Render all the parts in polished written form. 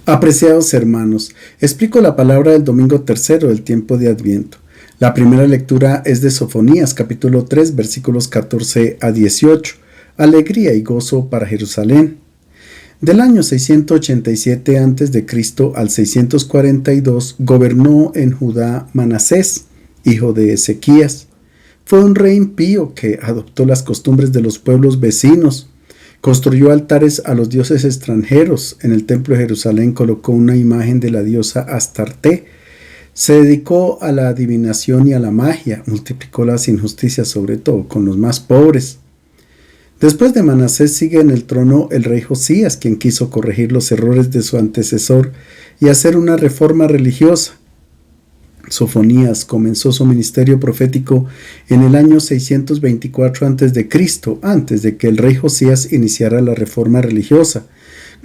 Apreciados hermanos, explico la palabra del domingo tercero del tiempo de Adviento. La primera lectura es de Sofonías, capítulo 3, versículos 14 a 18. Alegría y gozo para Jerusalén. Del año 687 a.C. al 642 gobernó en Judá Manasés, hijo de Ezequías. Fue un rey impío que adoptó las costumbres de los pueblos vecinos. Construyó altares a los dioses extranjeros. En el templo de Jerusalén colocó una imagen de la diosa Astarte. Se dedicó a la adivinación y a la magia. Multiplicó las injusticias, sobre todo con los más pobres. Después de Manasés sigue en el trono el rey Josías, quien quiso corregir los errores de su antecesor y hacer una reforma religiosa. Sofonías comenzó su ministerio profético en el año 624 a.C., antes de que el rey Josías iniciara la reforma religiosa,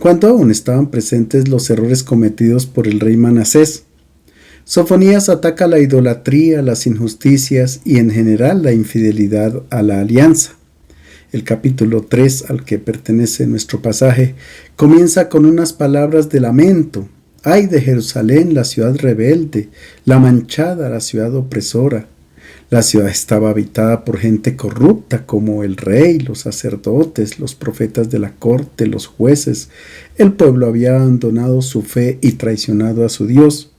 cuando aún estaban presentes los errores cometidos por el rey Manasés. Sofonías ataca la idolatría, las injusticias y en general la infidelidad a la alianza. El capítulo 3, al que pertenece nuestro pasaje, comienza con unas palabras de lamento. ¡Ay de Jerusalén, la ciudad rebelde, la manchada, la ciudad opresora! La ciudad estaba habitada por gente corrupta como el rey, los sacerdotes, los profetas de la corte, los jueces. El pueblo había abandonado su fe y traicionado a su Dios.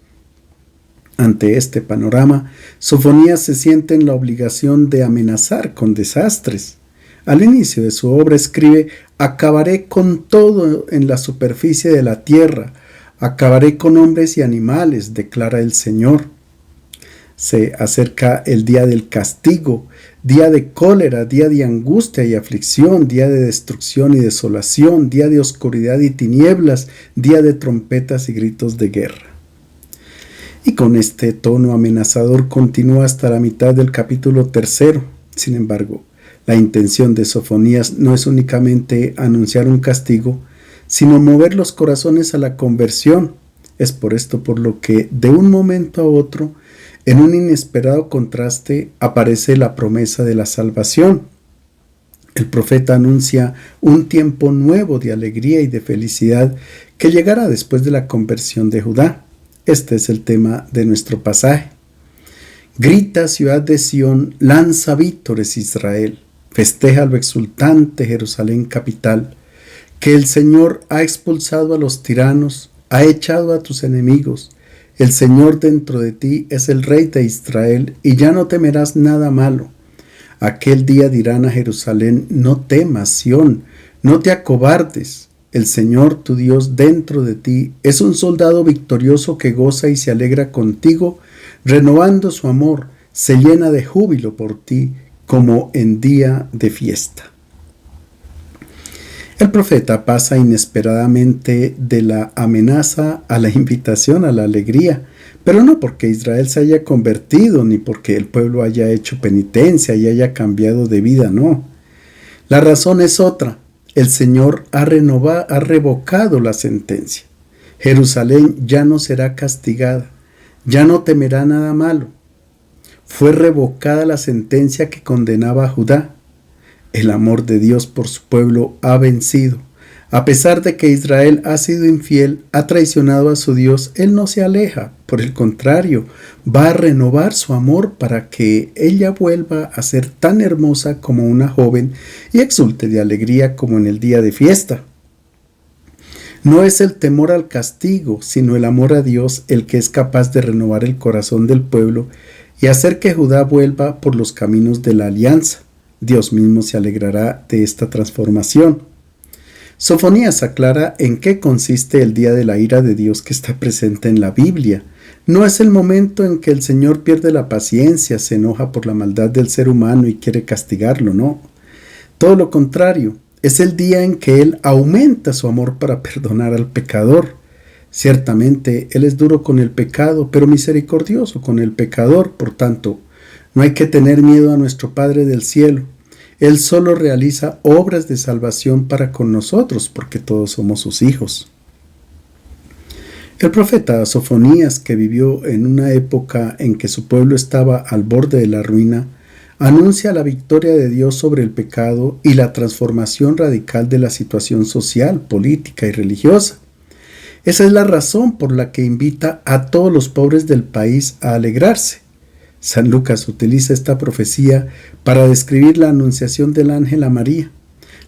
Ante este panorama, Sofonías se siente en la obligación de amenazar con desastres. Al inicio de su obra escribe: «Acabaré con todo en la superficie de la tierra, acabaré con hombres y animales», declara el Señor. Se acerca el día del castigo, día de cólera, día de angustia y aflicción, día de destrucción y desolación, día de oscuridad y tinieblas, día de trompetas y gritos de guerra. Y con este tono amenazador continúa hasta la mitad del capítulo 3. Sin embargo, la intención de Sofonías no es únicamente anunciar un castigo, sino mover los corazones a la conversión. Es por esto por lo que de un momento a otro, en un inesperado contraste, aparece la promesa de la salvación. El profeta anuncia un tiempo nuevo de alegría y de felicidad que llegará después de la conversión de Judá. Este es el tema de nuestro pasaje. Grita, ciudad de Sión, lanza vítores, Israel. Festeja lo exultante, Jerusalén capital, que el Señor ha expulsado a los tiranos, ha echado a tus enemigos. El Señor dentro de ti es el Rey de Israel, y ya no temerás nada malo. Aquel día dirán a Jerusalén: no temas, Sión, no te acobardes. El Señor tu Dios dentro de ti es un soldado victorioso que goza y se alegra contigo, renovando su amor, se llena de júbilo por ti, como en día de fiesta. El profeta pasa inesperadamente de la amenaza a la invitación a la alegría, pero no porque Israel se haya convertido ni porque el pueblo haya hecho penitencia y haya cambiado de vida, no. La razón es otra. El Señor ha revocado la sentencia. Jerusalén ya no será castigada, ya no temerá nada malo. Fue revocada la sentencia que condenaba a Judá. El amor de Dios por su pueblo ha vencido. A pesar de que Israel ha sido infiel, ha traicionado a su Dios, Él no se aleja. Por el contrario, va a renovar su amor para que ella vuelva a ser tan hermosa como una joven y exulte de alegría como en el día de fiesta. No es el temor al castigo, sino el amor a Dios el que es capaz de renovar el corazón del pueblo y hacer que Judá vuelva por los caminos de la alianza. Dios mismo se alegrará de esta transformación. Sofonías aclara en qué consiste el día de la ira de Dios que está presente en la Biblia. No es el momento en que el Señor pierde la paciencia, se enoja por la maldad del ser humano y quiere castigarlo, no. Todo lo contrario, es el día en que Él aumenta su amor para perdonar al pecador. Ciertamente, Él es duro con el pecado, pero misericordioso con el pecador. Por tanto, no hay que tener miedo a nuestro Padre del cielo. Él solo realiza obras de salvación para con nosotros, porque todos somos sus hijos. El profeta Sofonías, que vivió en una época en que su pueblo estaba al borde de la ruina, anuncia la victoria de Dios sobre el pecado y la transformación radical de la situación social, política y religiosa. Esa es la razón por la que invita a todos los pobres del país a alegrarse. San Lucas utiliza esta profecía para describir la anunciación del ángel a María.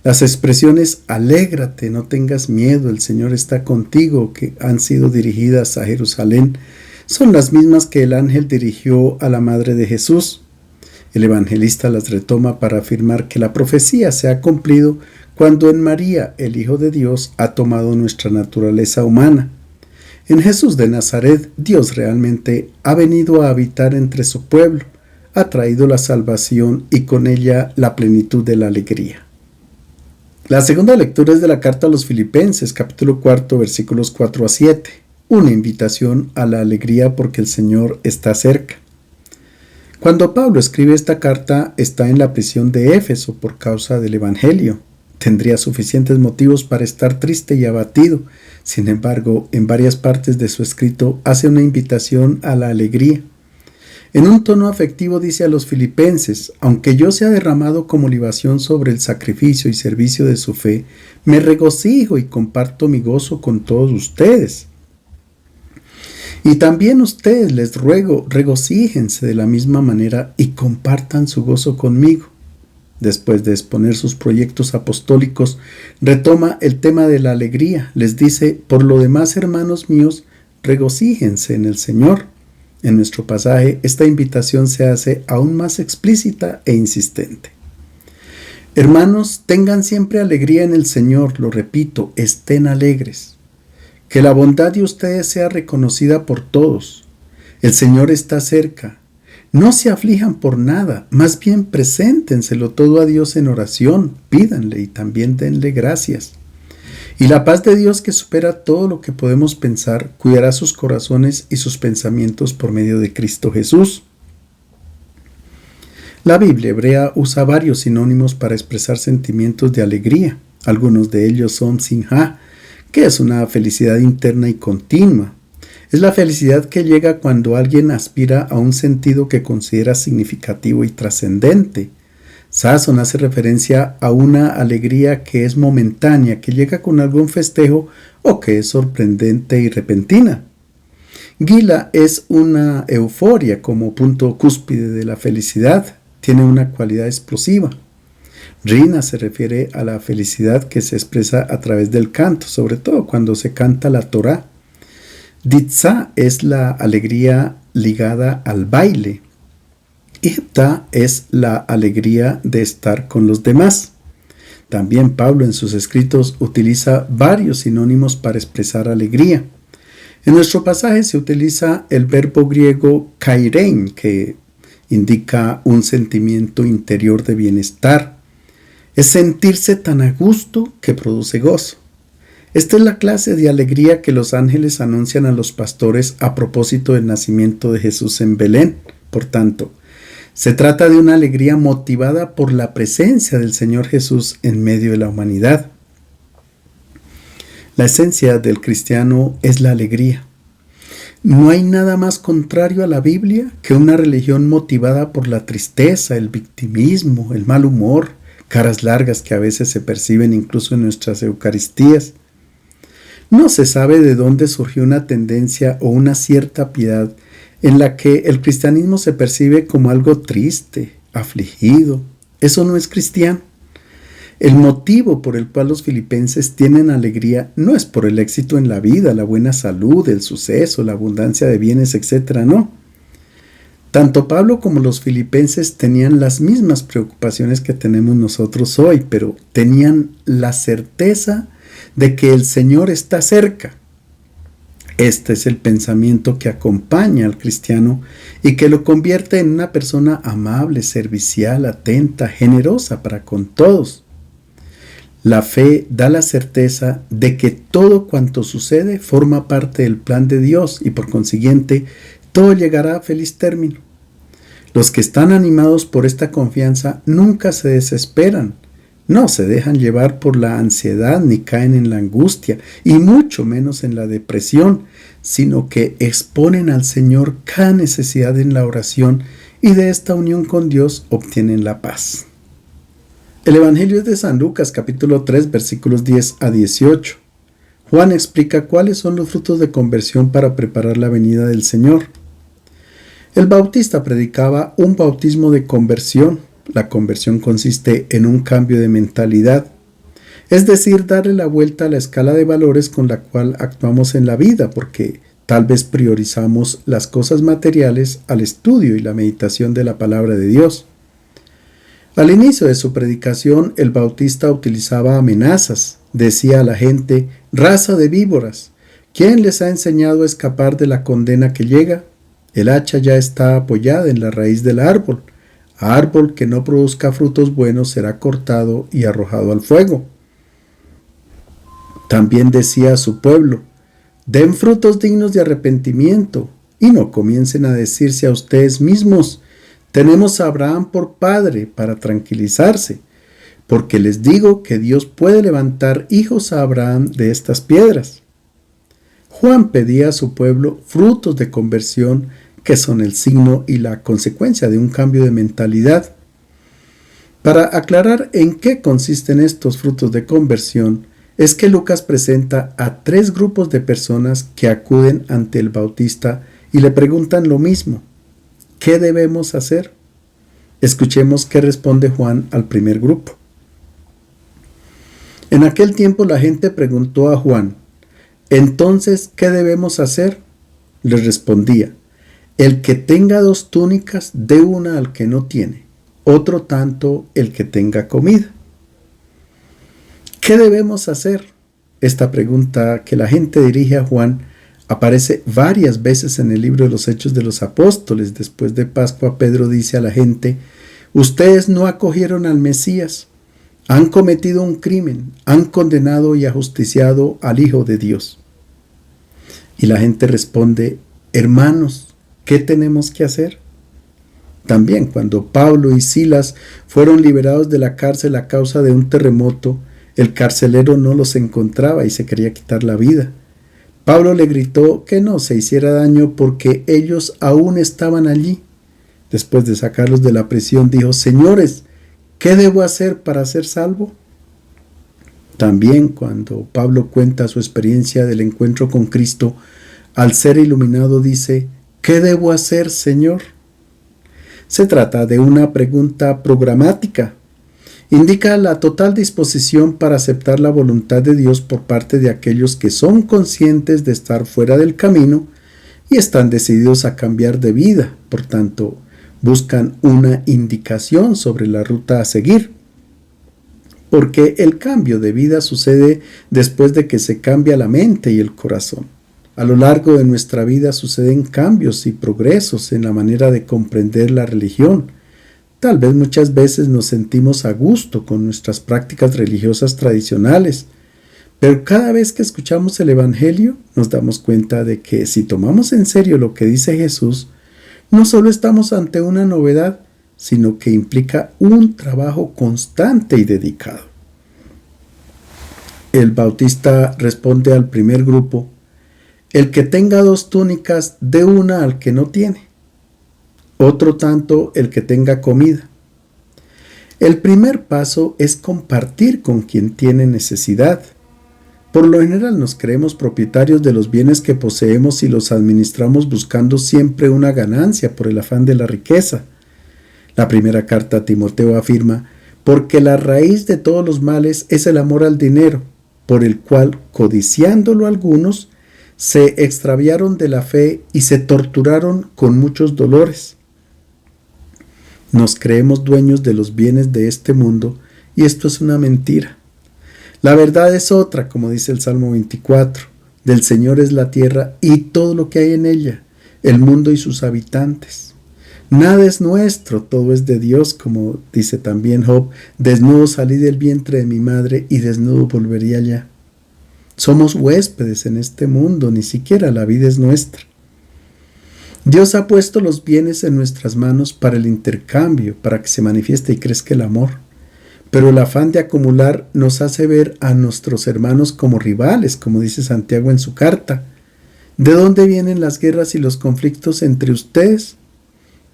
Las expresiones alégrate, no tengas miedo, el Señor está contigo, que han sido dirigidas a Jerusalén, son las mismas que el ángel dirigió a la madre de Jesús. El evangelista las retoma para afirmar que la profecía se ha cumplido cuando en María, el Hijo de Dios, ha tomado nuestra naturaleza humana. En Jesús de Nazaret, Dios realmente ha venido a habitar entre su pueblo, ha traído la salvación y con ella la plenitud de la alegría. La segunda lectura es de la carta a los Filipenses, capítulo 4, versículos 4 a 7, una invitación a la alegría porque el Señor está cerca. Cuando Pablo escribe esta carta, está en la prisión de Éfeso por causa del Evangelio. Tendría suficientes motivos para estar triste y abatido. Sin embargo, en varias partes de su escrito hace una invitación a la alegría. En un tono afectivo dice a los filipenses: aunque yo sea derramado como libación sobre el sacrificio y servicio de su fe, me regocijo y comparto mi gozo con todos ustedes. Y también ustedes, les ruego, regocíjense de la misma manera y compartan su gozo conmigo. Después de exponer sus proyectos apostólicos, retoma el tema de la alegría. Les dice: por lo demás, hermanos míos, regocíjense en el Señor. En nuestro pasaje, esta invitación se hace aún más explícita e insistente. Hermanos, tengan siempre alegría en el Señor, lo repito, estén alegres. Que la bondad de ustedes sea reconocida por todos. El Señor está cerca. No se aflijan por nada, más bien preséntenselo todo a Dios en oración, pídanle y también denle gracias. Y la paz de Dios, que supera todo lo que podemos pensar, cuidará sus corazones y sus pensamientos por medio de Cristo Jesús. La Biblia hebrea usa varios sinónimos para expresar sentimientos de alegría. Algunos de ellos son simha, que es una felicidad interna y continua. Es la felicidad que llega cuando alguien aspira a un sentido que considera significativo y trascendente. Sazón hace referencia a una alegría que es momentánea, que llega con algún festejo o que es sorprendente y repentina. Gila es una euforia como punto cúspide de la felicidad, tiene una cualidad explosiva. Rina se refiere a la felicidad que se expresa a través del canto, sobre todo cuando se canta la Torá. Ditzá es la alegría ligada al baile. Ipta es la alegría de estar con los demás. También Pablo en sus escritos utiliza varios sinónimos para expresar alegría. En nuestro pasaje se utiliza el verbo griego kairein, que indica un sentimiento interior de bienestar. Es sentirse tan a gusto que produce gozo. Esta es la clase de alegría que los ángeles anuncian a los pastores a propósito del nacimiento de Jesús en Belén. Por tanto, se trata de una alegría motivada por la presencia del Señor Jesús en medio de la humanidad. La esencia del cristiano es la alegría. No hay nada más contrario a la Biblia que una religión motivada por la tristeza, el victimismo, el mal humor, caras largas que a veces se perciben incluso en nuestras Eucaristías. No se sabe de dónde surgió una tendencia o una cierta piedad en la que el cristianismo se percibe como algo triste, afligido. Eso no es cristiano. El motivo por el cual los filipenses tienen alegría no es por el éxito en la vida, la buena salud, el suceso, la abundancia de bienes, etc. No. Tanto Pablo como los filipenses tenían las mismas preocupaciones que tenemos nosotros hoy, pero tenían la certeza de que el Señor está cerca. Este es el pensamiento que acompaña al cristiano y que lo convierte en una persona amable, servicial, atenta, generosa para con todos. La fe da la certeza de que todo cuanto sucede forma parte del plan de Dios y por consiguiente todo llegará a feliz término. Los que están animados por esta confianza nunca se desesperan, no se dejan llevar por la ansiedad ni caen en la angustia y mucho menos en la depresión, sino que exponen al Señor cada necesidad en la oración y de esta unión con Dios obtienen la paz. El Evangelio es de San Lucas, capítulo 3, versículos 10 a 18. Juan explica cuáles son los frutos de conversión para preparar la venida del Señor. El Bautista predicaba un bautismo de conversión. La conversión consiste en un cambio de mentalidad, es decir, darle la vuelta a la escala de valores con la cual actuamos en la vida, porque tal vez priorizamos las cosas materiales al estudio y la meditación de la palabra de Dios. Al inicio de su predicación, el Bautista utilizaba amenazas. Decía a la gente: raza de víboras, ¿quién les ha enseñado a escapar de la condena que llega? El hacha ya está apoyada en la raíz del árbol. Árbol que no produzca frutos buenos será cortado y arrojado al fuego. También decía a su pueblo: den frutos dignos de arrepentimiento y no comiencen a decirse a ustedes mismos: tenemos a Abraham por padre, para tranquilizarse, porque les digo que Dios puede levantar hijos a Abraham de estas piedras. Juan pedía a su pueblo frutos de conversión, que son el signo y la consecuencia de un cambio de mentalidad. Para aclarar en qué consisten estos frutos de conversión, es que Lucas presenta a 3 grupos de personas que acuden ante el Bautista y le preguntan lo mismo: ¿qué debemos hacer? Escuchemos qué responde Juan al primer grupo. En aquel tiempo la gente preguntó a Juan: entonces, ¿qué debemos hacer? Les respondía: el que tenga 2 túnicas, dé una al que no tiene, otro tanto el que tenga comida. ¿Qué debemos hacer? Esta pregunta que la gente dirige a Juan aparece varias veces en el libro de los Hechos de los Apóstoles. Después de Pascua, Pedro dice a la gente: ustedes no acogieron al Mesías, han cometido un crimen, han condenado y ajusticiado al Hijo de Dios. Y la gente responde: hermanos, ¿qué tenemos que hacer? También cuando Pablo y Silas fueron liberados de la cárcel a causa de un terremoto, el carcelero no los encontraba y se quería quitar la vida. Pablo le gritó que no se hiciera daño porque ellos aún estaban allí. Después de sacarlos de la prisión, dijo: señores, ¿qué debo hacer para ser salvo? También cuando Pablo cuenta su experiencia del encuentro con Cristo, al ser iluminado dice: ¿qué debo hacer, Señor? Se trata de una pregunta programática. Indica la total disposición para aceptar la voluntad de Dios por parte de aquellos que son conscientes de estar fuera del camino y están decididos a cambiar de vida. Por tanto, buscan una indicación sobre la ruta a seguir. Porque el cambio de vida sucede después de que se cambia la mente y el corazón. A lo largo de nuestra vida suceden cambios y progresos en la manera de comprender la religión. Tal vez muchas veces nos sentimos a gusto con nuestras prácticas religiosas tradicionales, pero cada vez que escuchamos el Evangelio nos damos cuenta de que si tomamos en serio lo que dice Jesús, no solo estamos ante una novedad, sino que implica un trabajo constante y dedicado. El Bautista responde al primer grupo: el que tenga 2 túnicas, dé una al que no tiene, otro tanto el que tenga comida. El primer paso es compartir con quien tiene necesidad. Por lo general nos creemos propietarios de los bienes que poseemos y los administramos buscando siempre una ganancia por el afán de la riqueza. La primera carta a Timoteo afirma: porque la raíz de todos los males es el amor al dinero, por el cual, codiciándolo algunos, se extraviaron de la fe y se torturaron con muchos dolores. Nos creemos dueños de los bienes de este mundo y esto es una mentira. La verdad es otra, como dice el Salmo 24. Del Señor es la tierra y todo lo que hay en ella, el mundo y sus habitantes. Nada es nuestro, todo es de Dios, como dice también Job: desnudo salí del vientre de mi madre y desnudo volvería allá. Somos huéspedes en este mundo, ni siquiera la vida es nuestra. Dios ha puesto los bienes en nuestras manos para el intercambio, para que se manifieste y crezca el amor. Pero el afán de acumular nos hace ver a nuestros hermanos como rivales, como dice Santiago en su carta. ¿De dónde vienen las guerras y los conflictos entre ustedes?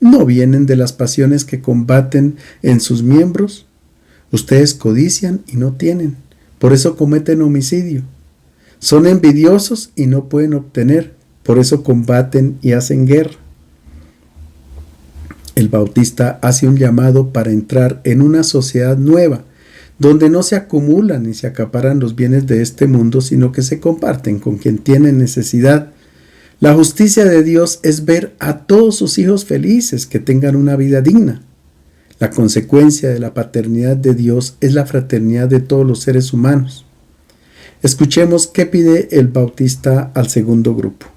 ¿No vienen de las pasiones que combaten en sus miembros? Ustedes codician y no tienen, por eso cometen homicidio. Son envidiosos y no pueden obtener, por eso combaten y hacen guerra. El Bautista hace un llamado para entrar en una sociedad nueva, donde no se acumulan ni se acaparan los bienes de este mundo, sino que se comparten con quien tiene necesidad. La justicia de Dios es ver a todos sus hijos felices, que tengan una vida digna. La consecuencia de la paternidad de Dios es la fraternidad de todos los seres humanos. Escuchemos qué pide el Bautista al segundo grupo.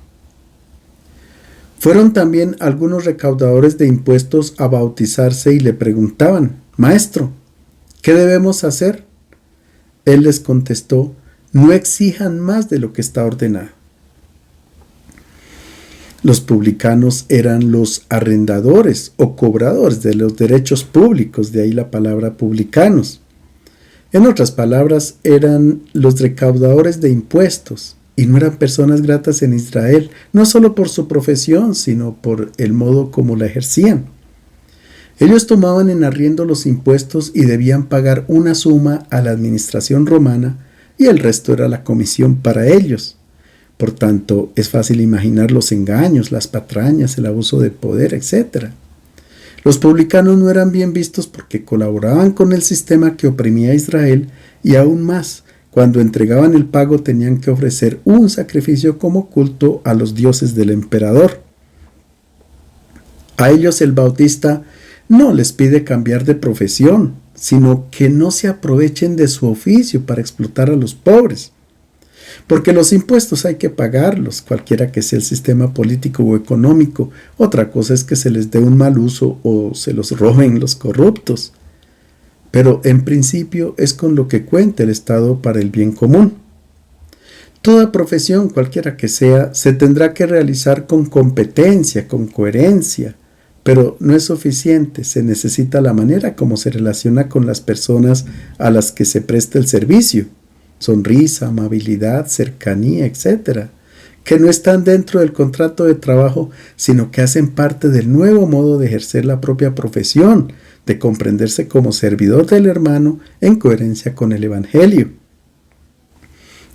Fueron también algunos recaudadores de impuestos a bautizarse y le preguntaban: Maestro, ¿qué debemos hacer? Él les contestó: no exijan más de lo que está ordenado. Los publicanos eran los arrendadores o cobradores de los derechos públicos, de ahí la palabra publicanos. En otras palabras, eran los recaudadores de impuestos y no eran personas gratas en Israel, no solo por su profesión, sino por el modo como la ejercían. Ellos tomaban en arriendo los impuestos y debían pagar una suma a la administración romana y el resto era la comisión para ellos. Por tanto, es fácil imaginar los engaños, las patrañas, el abuso de poder, etc. Los publicanos no eran bien vistos porque colaboraban con el sistema que oprimía a Israel y aún más, cuando entregaban el pago tenían que ofrecer un sacrificio como culto a los dioses del emperador. A ellos el Bautista no les pide cambiar de profesión, sino que no se aprovechen de su oficio para explotar a los pobres. Porque los impuestos hay que pagarlos, cualquiera que sea el sistema político o económico. Otra cosa es que se les dé un mal uso o se los roben los corruptos. Pero en principio es con lo que cuenta el Estado para el bien común. Toda profesión, cualquiera que sea, se tendrá que realizar con competencia, con coherencia, pero no es suficiente, se necesita la manera como se relaciona con las personas a las que se presta el servicio. Sonrisa, amabilidad, cercanía, etc., que no están dentro del contrato de trabajo, sino que hacen parte del nuevo modo de ejercer la propia profesión, de comprenderse como servidor del hermano en coherencia con el Evangelio.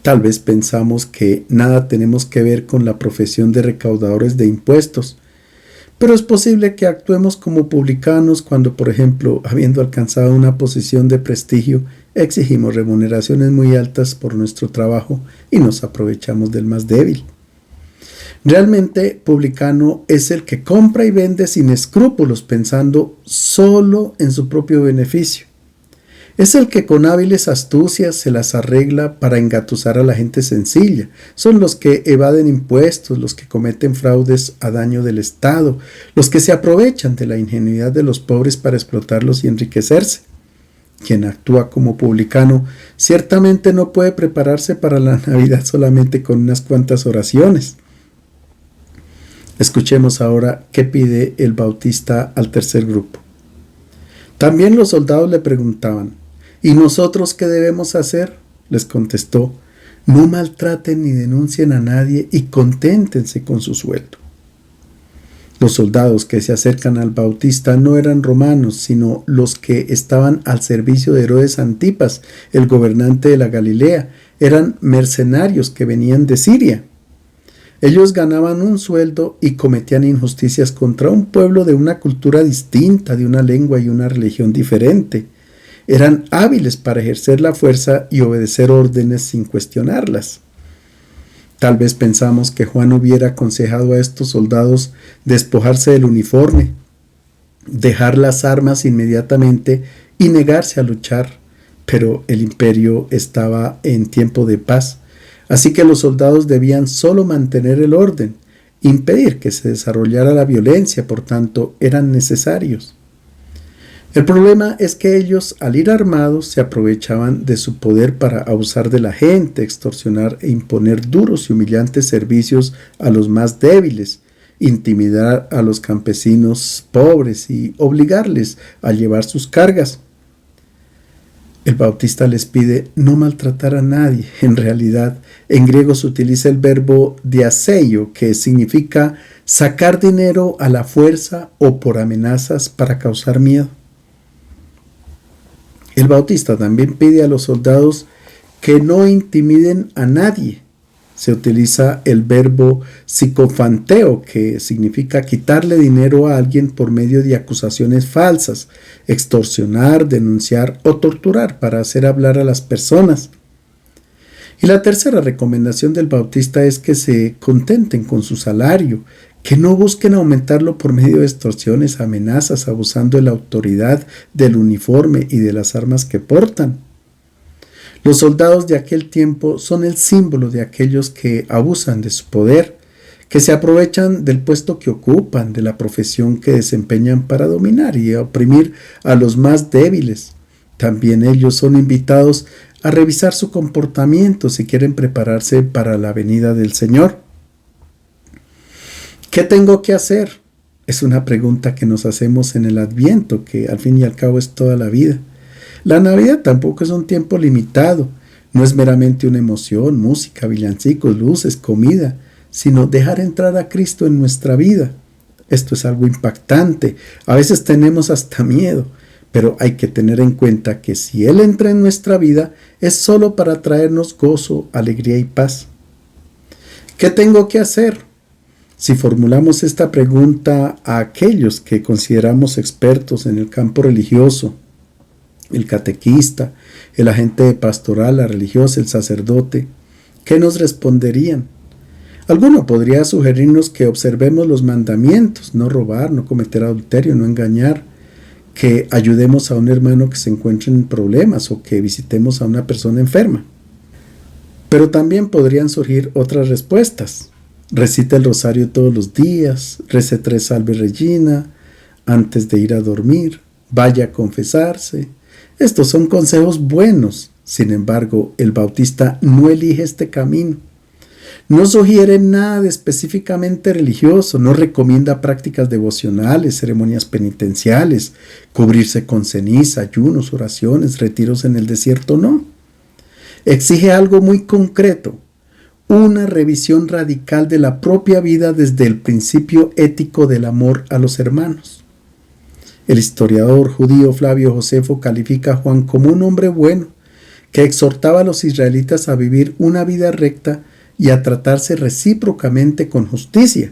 Tal vez pensamos que nada tenemos que ver con la profesión de recaudadores de impuestos, pero es posible que actuemos como publicanos cuando, por ejemplo, habiendo alcanzado una posición de prestigio, exigimos remuneraciones muy altas por nuestro trabajo y nos aprovechamos del más débil. Realmente, publicano es el que compra y vende sin escrúpulos, pensando solo en su propio beneficio. Es el que con hábiles astucias se las arregla para engatusar a la gente sencilla. Son los que evaden impuestos, los que cometen fraudes a daño del Estado, los que se aprovechan de la ingenuidad de los pobres para explotarlos y enriquecerse. Quien actúa como publicano ciertamente no puede prepararse para la Navidad solamente con unas cuantas oraciones. Escuchemos ahora qué pide el Bautista al tercer grupo. También los soldados le preguntaban: ¿y nosotros qué debemos hacer? Les contestó: no maltraten ni denuncien a nadie y conténtense con su sueldo. Los soldados que se acercan al Bautista no eran romanos, sino los que estaban al servicio de Herodes Antipas, el gobernante de la Galilea. Eran mercenarios que venían de Siria. Ellos ganaban un sueldo y cometían injusticias contra un pueblo de una cultura distinta, de una lengua y una religión diferente. Eran hábiles para ejercer la fuerza y obedecer órdenes sin cuestionarlas. Tal vez pensamos que Juan hubiera aconsejado a estos soldados despojarse del uniforme, dejar las armas inmediatamente y negarse a luchar, pero el imperio estaba en tiempo de paz. Así que los soldados debían solo mantener el orden, impedir que se desarrollara la violencia, por tanto, eran necesarios. El problema es que ellos, al ir armados, se aprovechaban de su poder para abusar de la gente, extorsionar e imponer duros y humillantes servicios a los más débiles, intimidar a los campesinos pobres y obligarles a llevar sus cargas. El Bautista les pide no maltratar a nadie. En realidad, en griego se utiliza el verbo diaseio, que significa sacar dinero a la fuerza o por amenazas para causar miedo. El Bautista también pide a los soldados que no intimiden a nadie, Se utiliza el verbo psicofanteo, que significa quitarle dinero a alguien por medio de acusaciones falsas, extorsionar, denunciar o torturar para hacer hablar a las personas. Y la tercera recomendación del Bautista es que se contenten con su salario, que no busquen aumentarlo por medio de extorsiones, amenazas, abusando de la autoridad, del uniforme y de las armas que portan. Los soldados de aquel tiempo son el símbolo de aquellos que abusan de su poder, que se aprovechan del puesto que ocupan, de la profesión que desempeñan para dominar y oprimir a los más débiles. También ellos son invitados a revisar su comportamiento si quieren prepararse para la venida del Señor. ¿Qué tengo que hacer? Es una pregunta que nos hacemos en el Adviento, que al fin y al cabo es toda la vida. La Navidad tampoco es un tiempo limitado, no es meramente una emoción, música, villancicos, luces, comida, sino dejar entrar a Cristo en nuestra vida. Esto es algo impactante, a veces tenemos hasta miedo, pero hay que tener en cuenta que si Él entra en nuestra vida es solo para traernos gozo, alegría y paz. ¿Qué tengo que hacer? Si formulamos esta pregunta a aquellos que consideramos expertos en el campo religioso, el catequista, el agente pastoral, la religiosa, el sacerdote, ¿qué nos responderían? Alguno podría sugerirnos que observemos los mandamientos, no robar, no cometer adulterio, no engañar, que ayudemos a un hermano que se encuentre en problemas o que visitemos a una persona enferma. Pero también podrían surgir otras respuestas. Recita el rosario todos los días, rece 3 Salve Regina, antes de ir a dormir, vaya a confesarse. Estos son consejos buenos, sin embargo, el Bautista no elige este camino. No sugiere nada de específicamente religioso, no recomienda prácticas devocionales, ceremonias penitenciales, cubrirse con ceniza, ayunos, oraciones, retiros en el desierto, no. Exige algo muy concreto, una revisión radical de la propia vida desde el principio ético del amor a los hermanos. El historiador judío Flavio Josefo califica a Juan como un hombre bueno, que exhortaba a los israelitas a vivir una vida recta y a tratarse recíprocamente con justicia.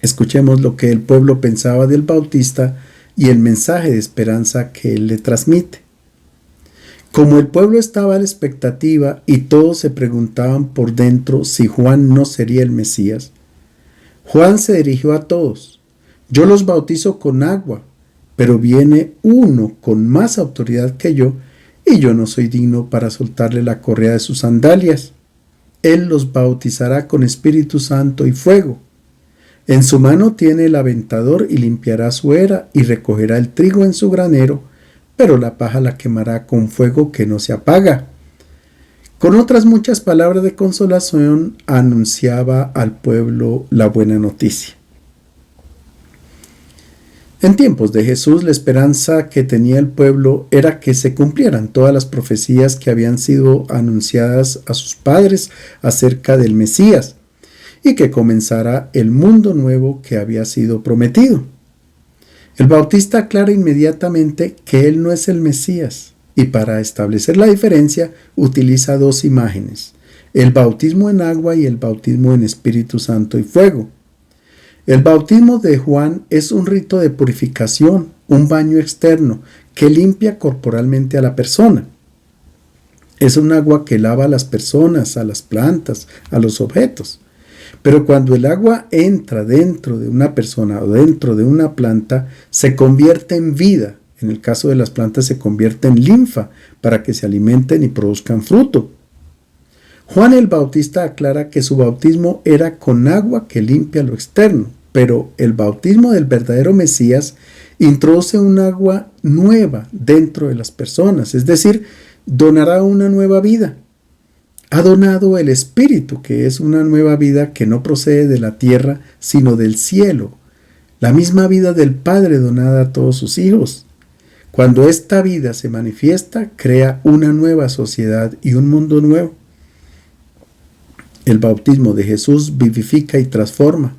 Escuchemos lo que el pueblo pensaba del Bautista y el mensaje de esperanza que él le transmite. Como el pueblo estaba a la expectativa y todos se preguntaban por dentro si Juan no sería el Mesías, Juan se dirigió a todos. Yo los bautizo con agua, pero viene uno con más autoridad que yo, y yo no soy digno para soltarle la correa de sus sandalias. Él los bautizará con Espíritu Santo y fuego. En su mano tiene el aventador y limpiará su era y recogerá el trigo en su granero, pero la paja la quemará con fuego que no se apaga. Con otras muchas palabras de consolación anunciaba al pueblo la buena noticia. En tiempos de Jesús, la esperanza que tenía el pueblo era que se cumplieran todas las profecías que habían sido anunciadas a sus padres acerca del Mesías y que comenzara el mundo nuevo que había sido prometido. El Bautista aclara inmediatamente que él no es el Mesías y para establecer la diferencia utiliza 2 imágenes, el bautismo en agua y el bautismo en Espíritu Santo y fuego. El bautismo de Juan es un rito de purificación, un baño externo que limpia corporalmente a la persona. Es un agua que lava a las personas, a las plantas, a los objetos. Pero cuando el agua entra dentro de una persona o dentro de una planta, se convierte en vida. En el caso de las plantas se convierte en linfa para que se alimenten y produzcan fruto. Juan el Bautista aclara que su bautismo era con agua que limpia lo externo, pero el bautismo del verdadero Mesías introduce un agua nueva dentro de las personas, es decir, donará una nueva vida. Ha donado el Espíritu, que es una nueva vida que no procede de la tierra, sino del cielo, la misma vida del Padre donada a todos sus hijos. Cuando esta vida se manifiesta, crea una nueva sociedad y un mundo nuevo. El bautismo de Jesús vivifica y transforma.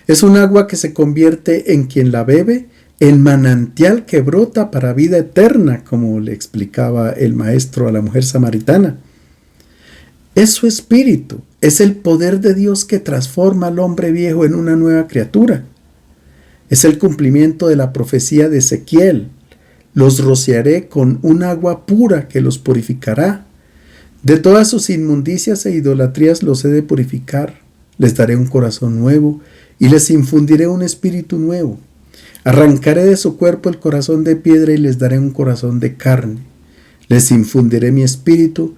Es un agua que se convierte en quien la bebe en manantial que brota para vida eterna, como le explicaba el maestro a la mujer samaritana. Es su espíritu, Es el poder de Dios que transforma al hombre viejo en una nueva criatura. Es el cumplimiento de la profecía de Ezequiel. Los rociaré con un agua pura que los purificará. De todas sus inmundicias e idolatrías los he de purificar. Les daré un corazón nuevo y les infundiré un espíritu nuevo. Arrancaré de su cuerpo el corazón de piedra y les daré un corazón de carne. Les infundiré mi espíritu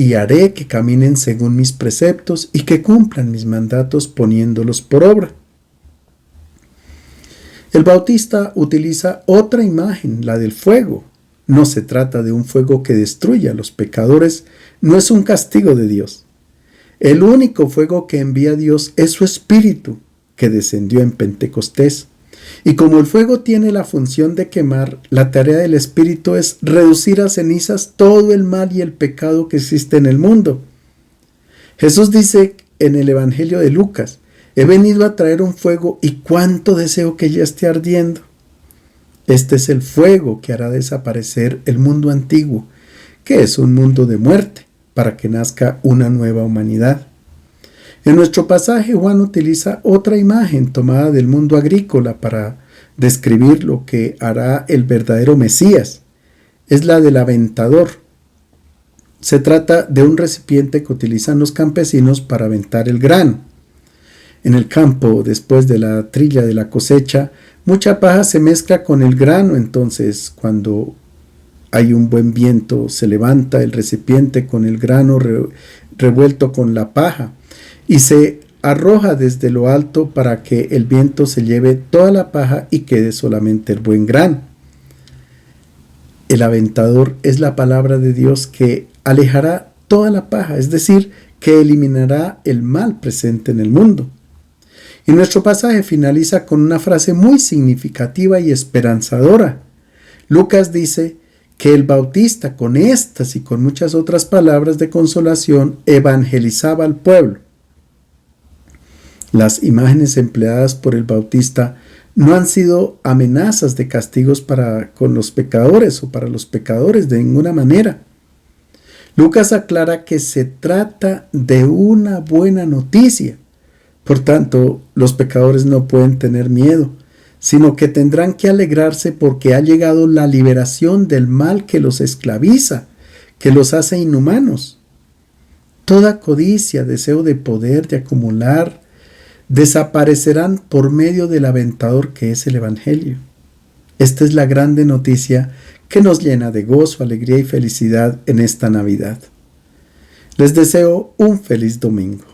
y haré que caminen según mis preceptos y que cumplan mis mandatos poniéndolos por obra. El Bautista utiliza otra imagen, la del fuego. No se trata de un fuego que destruya a los pecadores, no es un castigo de Dios. El único fuego que envía Dios es su Espíritu, que descendió en Pentecostés. Y como el fuego tiene la función de quemar, la tarea del Espíritu es reducir a cenizas todo el mal y el pecado que existe en el mundo. Jesús dice en el Evangelio de Lucas: he venido a traer un fuego y cuánto deseo que ya esté ardiendo. Este es el fuego que hará desaparecer el mundo antiguo, que es un mundo de muerte, para que nazca una nueva humanidad. En nuestro pasaje, Juan utiliza otra imagen tomada del mundo agrícola para describir lo que hará el verdadero Mesías. Es la del aventador. Se trata de un recipiente que utilizan los campesinos para aventar el grano. En el campo, después de la trilla de la cosecha, mucha paja se mezcla con el grano, entonces cuando hay un buen viento se levanta el recipiente con el grano revuelto con la paja y se arroja desde lo alto para que el viento se lleve toda la paja y quede solamente el buen grano. El aventador es la palabra de Dios que alejará toda la paja, es decir, que eliminará el mal presente en el mundo. Y nuestro pasaje finaliza con una frase muy significativa y esperanzadora. Lucas dice que el Bautista, con estas y con muchas otras palabras de consolación, evangelizaba al pueblo. Las imágenes empleadas por el Bautista no han sido amenazas de castigos con los pecadores o para los pecadores de ninguna manera. Lucas aclara que se trata de una buena noticia. Por tanto, los pecadores no pueden tener miedo, sino que tendrán que alegrarse porque ha llegado la liberación del mal que los esclaviza, que los hace inhumanos. Toda codicia, deseo de poder, de acumular, desaparecerán por medio del aventador que es el Evangelio. Esta es la grande noticia que nos llena de gozo, alegría y felicidad en esta Navidad. Les deseo un feliz domingo.